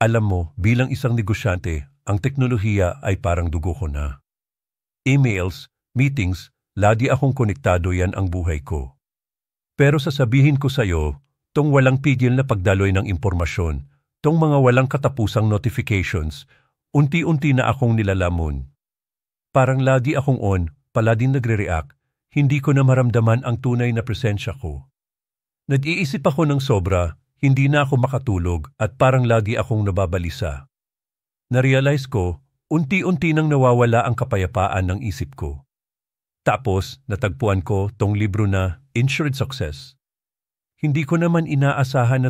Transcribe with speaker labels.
Speaker 1: Alam mo, bilang isang negosyante, ang teknolohiya ay parang dugo ko na. Emails, meetings, lagi akong konektado, yan ang buhay ko. Pero sasabihin ko sa'yo, tong walang pigil na pagdaloy ng impormasyon, tong mga walang katapusang notifications, unti-unti na akong nilalamon. Parang lagi akong on, palaging nagre-react, hindi ko na maramdaman ang tunay na presensya ko. Nag-iisip ako ng sobra, hindi na ako makatulog at parang lagi akong nababalisa. Narealize ko, unti-unti nang nawawala ang kapayapaan ng isip ko. Tapos, natagpuan ko tong libro na Insured Success. Hindi ko naman inaasahan na